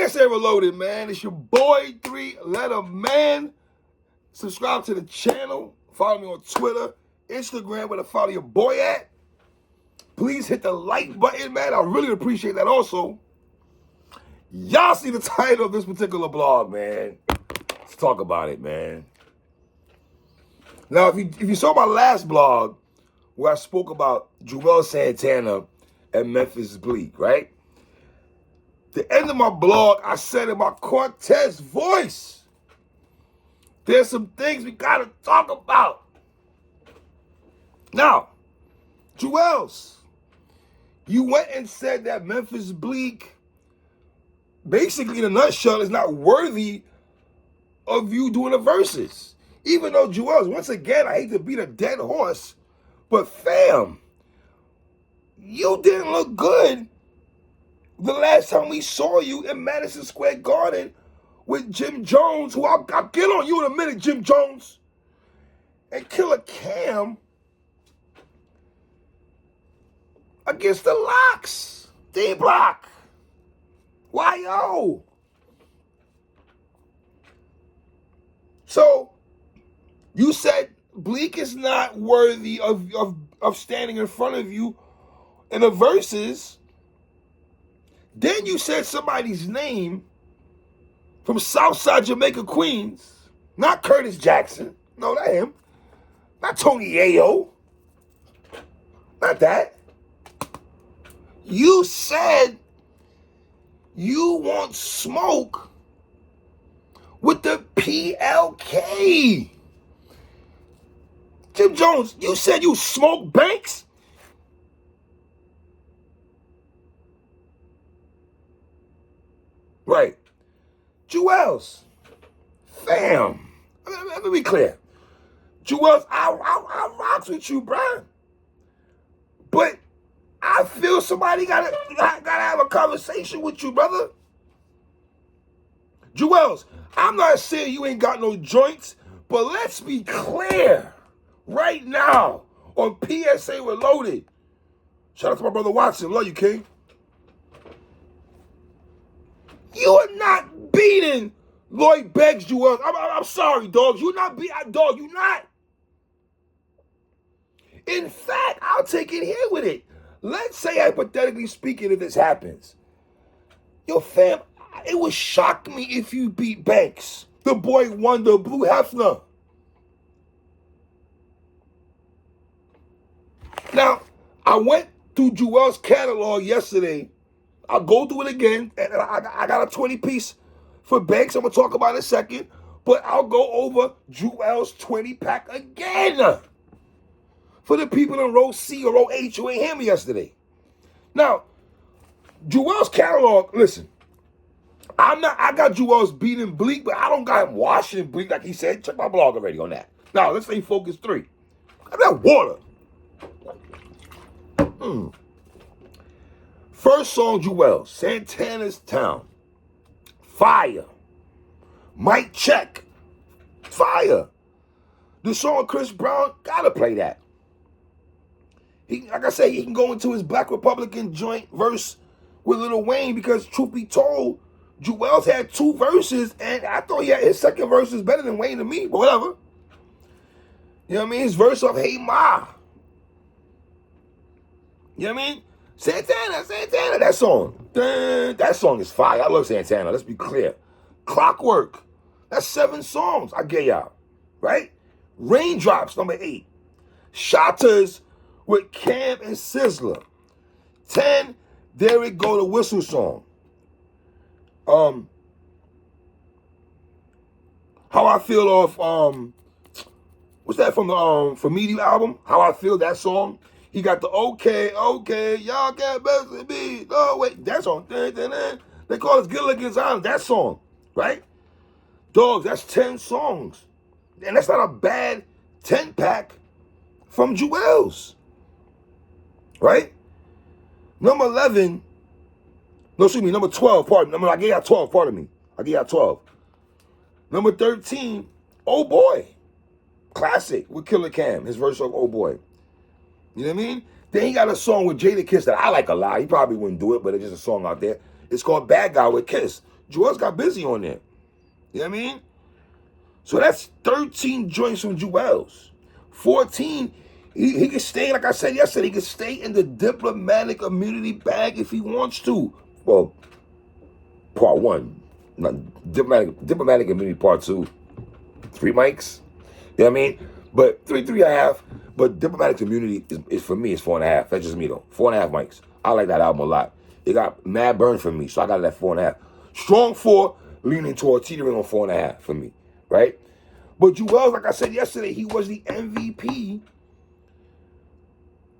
PSA Reloaded, man. It's your boy, 3-letter man. Subscribe to the channel. Follow me on Twitter, Instagram, where to follow your boy at. Please hit the like button, man. I really appreciate that also. Y'all see the title of this particular blog, man. Let's talk about it, man. Now, if you saw my last blog where I spoke about Juelz Santana and Memphis Bleek, right? The end of my blog, I said in my Cortez voice, there's some things we gotta talk about. Now, Juelz, you went and said that Memphis Bleek, basically in a nutshell, is not worthy of you doing the verses. Even though Juelz, once again, I hate to beat a dead horse, but fam, you didn't look good the last time we saw you in Madison Square Garden with Jim Jones, who I'll get on you in a minute, Jim Jones, and Killer Cam against the Locks, D-Block. Why, yo? So, you said Bleek is not worthy of standing in front of you in the verses. Then you said somebody's name from Southside Jamaica, Queens. Not Curtis Jackson. No, not him. Not Tony Yayo. Not that. You said you want smoke with the PLK. Jim Jones, you said you smoke Banks? Right. Juelz, fam, let me be clear. Juelz, I rocks with you, bruh. But I feel somebody gotta have a conversation with you, brother. Juelz, I'm not saying you ain't got no joints, but let's be clear right now on PSA Reloaded. Shout out to my brother Watson. Love you, King. You are not beating Lloyd Banks, Juelz. I'm sorry, dogs. You're not beating, dog. You're not. In fact, I'll take it here with it. Let's say, hypothetically speaking, if this happens. Yo, fam, it would shock me if you beat Banks. The boy Wonder, Blue Hefner. Now, I went through Juelz's catalog yesterday. I'll go through it again, and I got a 20-piece for Banks. I'm going to talk about it in a second. But I'll go over Juelz's 20-pack again for the people in row C or row H who ain't hear me yesterday. Now, Juelz's catalog, listen, I got Juelz beating Bleek, but I don't got him washing Bleek like he said. Check my blog already on that. Now, let's say Focus 3. Got that water. First song, Juelz, Santana's Town. Fire. Mic check. Fire. The song Chris Brown, gotta play that. Like I say, he can go into his Black Republican joint verse with Lil Wayne because, truth be told, Juelz had 2 verses, and I thought his second verse was better than Wayne to me, but whatever. You know what I mean? His verse off Hey Ma. You know what I mean? Santana, that song. That song is fire. I love Santana. Let's be clear. Clockwork. That's 7 songs I gave y'all. Right? Raindrops, number 8. Shotters with Cam and Sizzler. 10, There It Go, the Whistle song. How I Feel off, what's that from the For Media album? How I Feel, that song. He got the okay, y'all can't mess with me. No, wait, that song. They call it Gilligan's Island, that song, right? Dogs, that's 10 songs. And that's not a bad 10-pack from Juelz, right? Number 11, no, excuse me, number 12, pardon me. I gave out 12, pardon me. I gave out 12. Number 13, Oh Boy. Classic with Killer Cam, his verse of Oh Boy. You know what I mean? Then he got a song with Jadakiss that I like a lot. He probably wouldn't do it, but it's just a song out there. It's called Bad Guy with Kiss. Juelz got busy on there. You know what I mean? So that's 13 joints from Juelz. 14, he can stay, like I said yesterday, he can stay in the diplomatic immunity bag if he wants to. Well, part one, not diplomatic immunity part two. 3 mics. You know what I mean? But 3.5. But diplomatic immunity is for me, it's 4.5. That's just me though. 4.5 mics. I like that album a lot. It got mad burn for me, so I got it at 4.5. Strong 4, leaning toward teetering on 4.5 for me, right? But Juelz, like I said yesterday, he was the MVP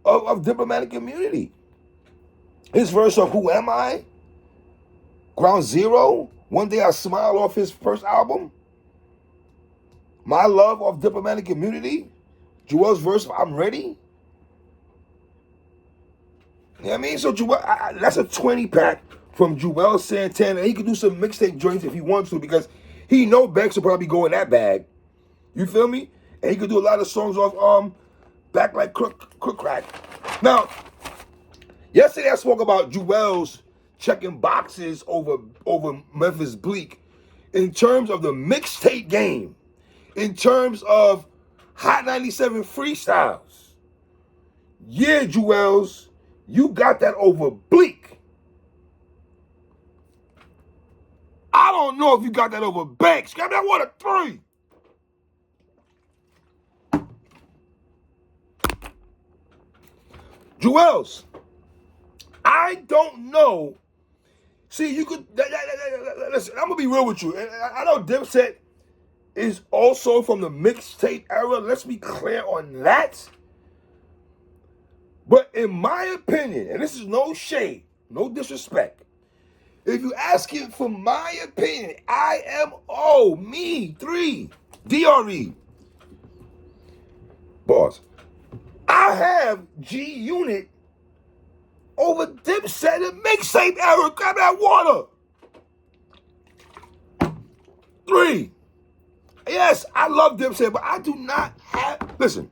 of diplomatic immunity. His verse of Who Am I? Ground Zero, One Day I Smile off his first album. My Love of diplomatic immunity. Juelz verse of I'm Ready. You know what I mean? So that's a 20-pack from Juelz Santana. He could do some mixtape joints if he wants to because he know Banks will probably go in that bag. You feel me? And he could do a lot of songs off Back Like Crook Crack. Now, yesterday I spoke about Juelz checking boxes over Memphis Bleak in terms of the mixtape game, in terms of Hot 97 freestyles. Yeah, Juelz, you got that over Bleak. I don't know if you got that over Banks. Got that one a 3. Juelz, I don't know. See, you could, listen, I'm going to be real with you. I know Dipset is also from the mixtape era. Let's be clear on that. But in my opinion, and this is no shade, no disrespect, if you ask it for my opinion, me, 3, DRE. Boss. I have G-Unit over Dipset and mixtape era. Grab that water. 3. Yes, I love Dipset, but I do not have... Listen.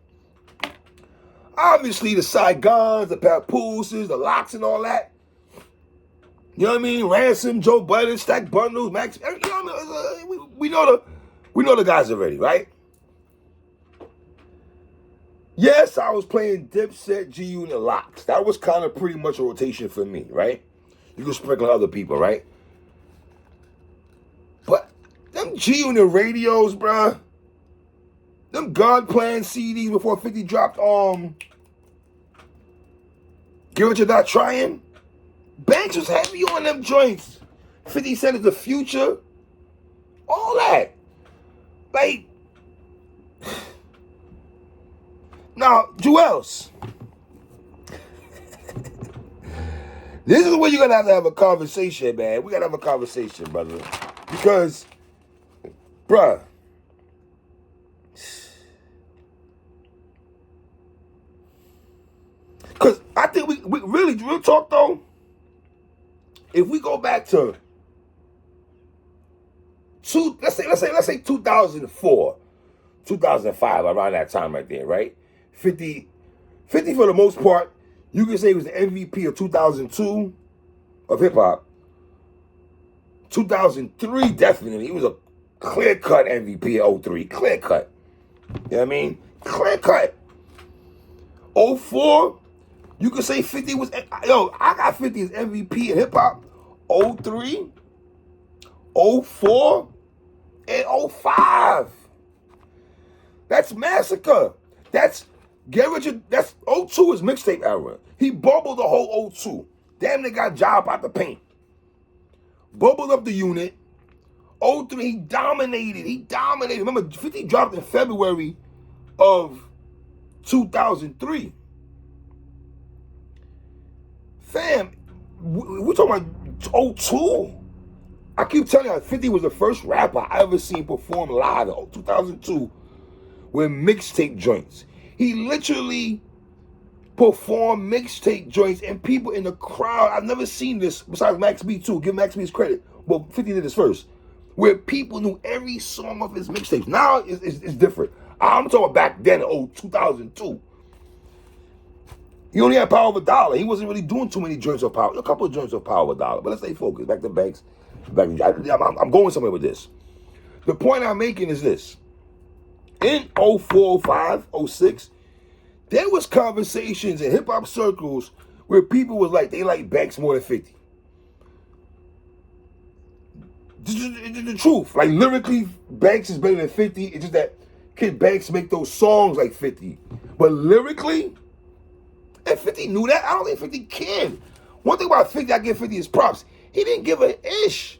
Obviously, the Saigons, the Papooses, the Locks and all that. You know what I mean? Ransom, Joe Budden, Stack Bundles, Max... You know what I mean? We know the guys already, right? Yes, I was playing Dipset, G-Unit, Locks. That was kind of pretty much a rotation for me, right? You can sprinkle other people, right? But them G-Unit radios, bruh, them God Plan CDs before 50 dropped, Get What You're Not Trying, Banks was heavy on them joints. 50 Cent is the future. All that. Like... Now, Juelz, this is where you're going to have a conversation, man. We got to have a conversation, brother. Because, bruh, because I think we really, real talk, though, if we go back to, let's say 2004, 2005, around that time right there, right? 50 for the most part, you can say he was the MVP of 2002 of hip-hop. 2003, definitely. He was a clear-cut MVP of 03. Clear-cut. You know what I mean? Clear-cut. 04, you could say 50 was... Yo, I got 50 as MVP in hip-hop. 03, 04, and 05. That's Massacre. That's... Get Richard, that's 02 is mixtape era. He bubbled the whole 02. Damn, they got Job out the paint. Bubbled up the unit. 03, he dominated. Remember, 50 dropped in February of 2003. Fam, we're talking about 02? I keep telling you, 50 was the first rapper I ever seen perform live in 2002 with mixtape joints. He literally performed mixtape joints and people in the crowd. I've never seen this besides Max B too. Give Max B his credit. But 50 did this first. Where people knew every song of his mixtapes. Now it's different. I'm talking back then, 2002. He only had Power of a Dollar. He wasn't really doing too many joints of Power. A couple of joints of Power of a Dollar. But let's stay focused. Back to Banks. I'm going somewhere with this. The point I'm making is this. In 04, 05, 06, there was conversations in hip-hop circles where people was like, they like Banks more than 50. The truth. Like, lyrically, Banks is better than 50. It's just that Kid Banks make those songs like 50. But lyrically, and 50 knew that. I don't think 50 cared. One thing about 50, I give 50 his props. He didn't give an ish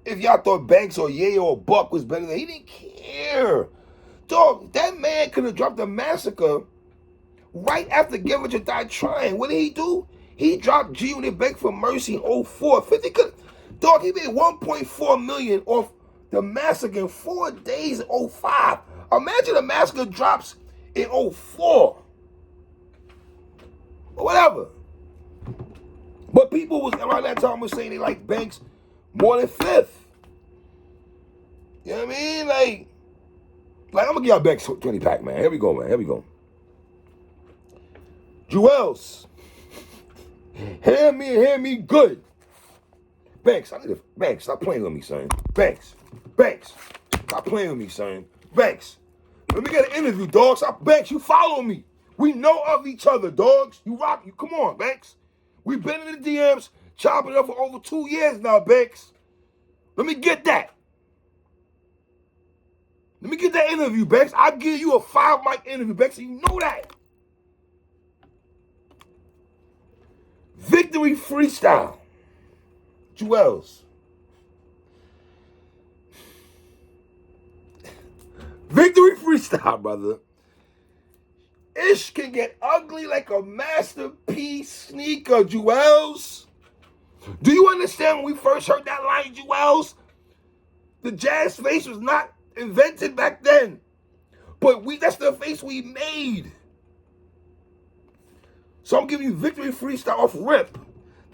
if y'all thought Banks or Ye or Buck was better than. He didn't care. Dog, that man could have dropped a Massacre right after Get Rich or Die Trying. What did he do? He dropped G Unit Beg for Mercy in 04. 50 could. Dog, he made $1.4 million off the Massacre in 4 days in 05. Imagine the Massacre drops in 04. Or whatever. But people was around that time was saying they like Banks more than 5th. You know what I mean? Like I'm gonna give y'all Banks 20 pack, man. Here we go, man. Here we go. Juelz. Hear me good. Banks, Banks, stop playing with me, son. Banks, stop playing with me, son. Banks, let me get an interview, dog. Stop, Banks, you follow me. We know of each other, dogs. You rock. You come on, Banks. We've been in the DMs, chopping it up for over 2 years now, Banks. Let me get that. Let me get that interview, Banks. I'll give you a 5-mic interview, Banks. You know that. Victory freestyle. Juelz. Victory freestyle, brother. Ish can get ugly like a masterpiece sneaker, Juelz. Do you understand when we first heard that line, Juelz? The jazz face was not invented back then. But that's the face we made. So I'm giving you Victory freestyle off rip.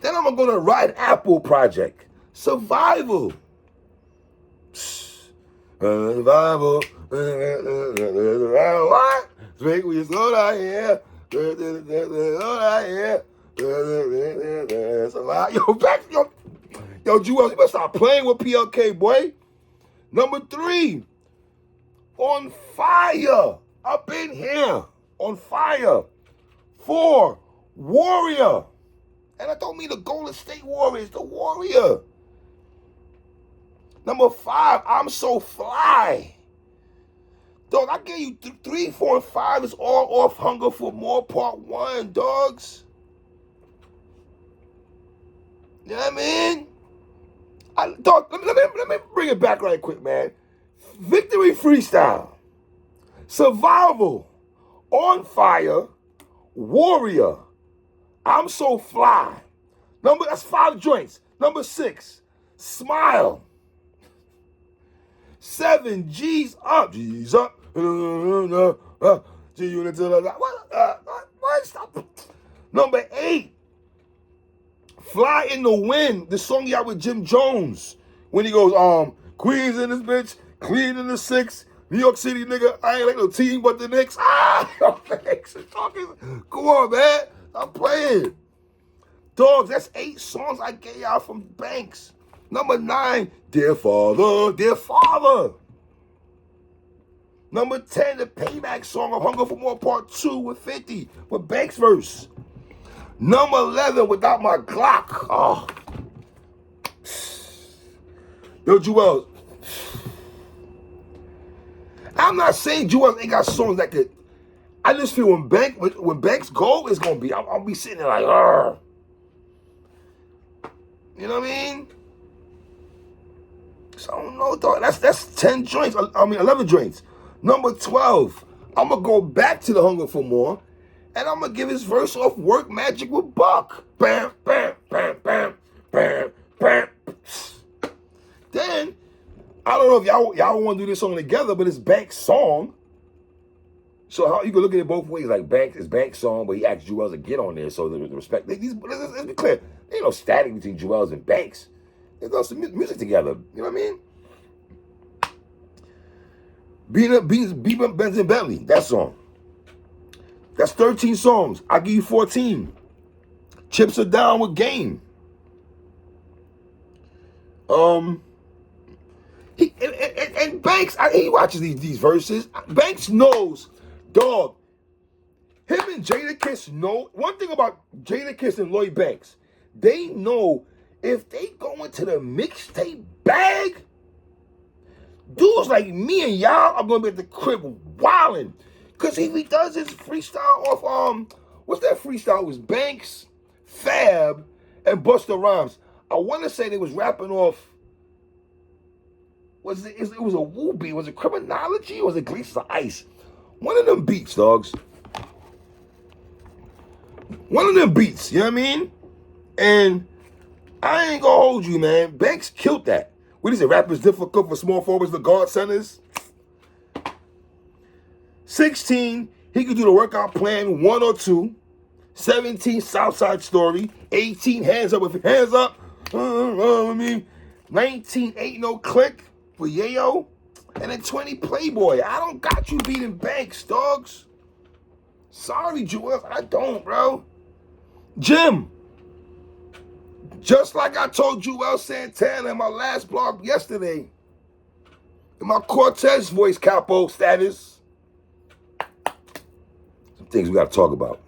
Then I'm going to ride Apple project. Survival. Survival. What? Drink we slow down here. Slow down here. Yo, back. Yo, Juelz, you better stop playing with PLK, boy. Number 3. On fire. Up in here. On fire. 4. Warrior. And I don't mean the Golden State Warriors, the Warrior. Number 5, I'm So Fly. Dog, I gave you 3, 4, and 5 is all off Hunger for More Part 1, dogs. You know what I mean? Dog, let me bring it back right quick, man. Victory freestyle. Survival. On Fire. Warrior. I'm So Fly. That's 5 joints. Number 6, Smile. 7, G's Up. G's Up. G Unit to the what? Stop. Number 8, Fly in the Wind. The song you got with Jim Jones. When he goes, Queens in this bitch, clean in the 6, New York City nigga, I ain't like no team but the Knicks. Thanks for talking. Come on, man. I'm playing. Dogs, that's 8 songs I gave y'all from Banks. Number 9, Dear Father, Dear Father. Number 10, the Payback song of Hunger for More Part 2 with 50, with Banks verse. Number 11, Without My Glock. Oh. Yo, Juelz. I'm not saying Juelz ain't got songs that could. I just feel when Banks go, it's gonna be. I'll be sitting there like, Argh. You know what I mean? So I don't know, dog. That's 10 joints. 11 joints. Number 12, I'm gonna go back to the Hunger for More, and I'm gonna give his verse off Work Magic with Buck. Bam, bam, bam, bam, bam, bam. Then I don't know if y'all want to do this song together, but it's Banks' song. So how you can look at it both ways, like Banks' song, but he asked Juelz to get on there, so the respect. Let's be clear, there ain't no static between Juelz and Banks. They done some music together. You know what I mean? Beat up Benz and Bentley, that song. That's 13 songs. I give you 14. Chips are down with Game. And Banks, he watches these verses. Banks knows, dog. Him and Jadakiss know. One thing about Jadakiss and Lloyd Banks, they know if they go into the mixtape bag, dudes like me and y'all are gonna be at the crib wilding. Cause if he does his freestyle off what's that freestyle? It was Banks, Fab, and Busta Rhymes. I want to say they was rapping off. It was a Woo beat? Was it Criminology or was it Glaciers of Ice? One of them beats, dogs. One of them beats, you know what I mean? And I ain't gonna hold you, man. Banks killed that. What is it? Rap is difficult for small forwards, the guard centers. 16, he could do the workout plan 1 or 2. 17, Southside Story. 18, hands up with hands up. I mean, 19, ain't no click for Yayo. And then 20, Playboy. I don't got you beating Banks, dogs. Sorry, Juelz, I don't, bro. Jim, just like I told Juelz Santana in my last blog yesterday, in my Cortez voice capo status, some things we got to talk about.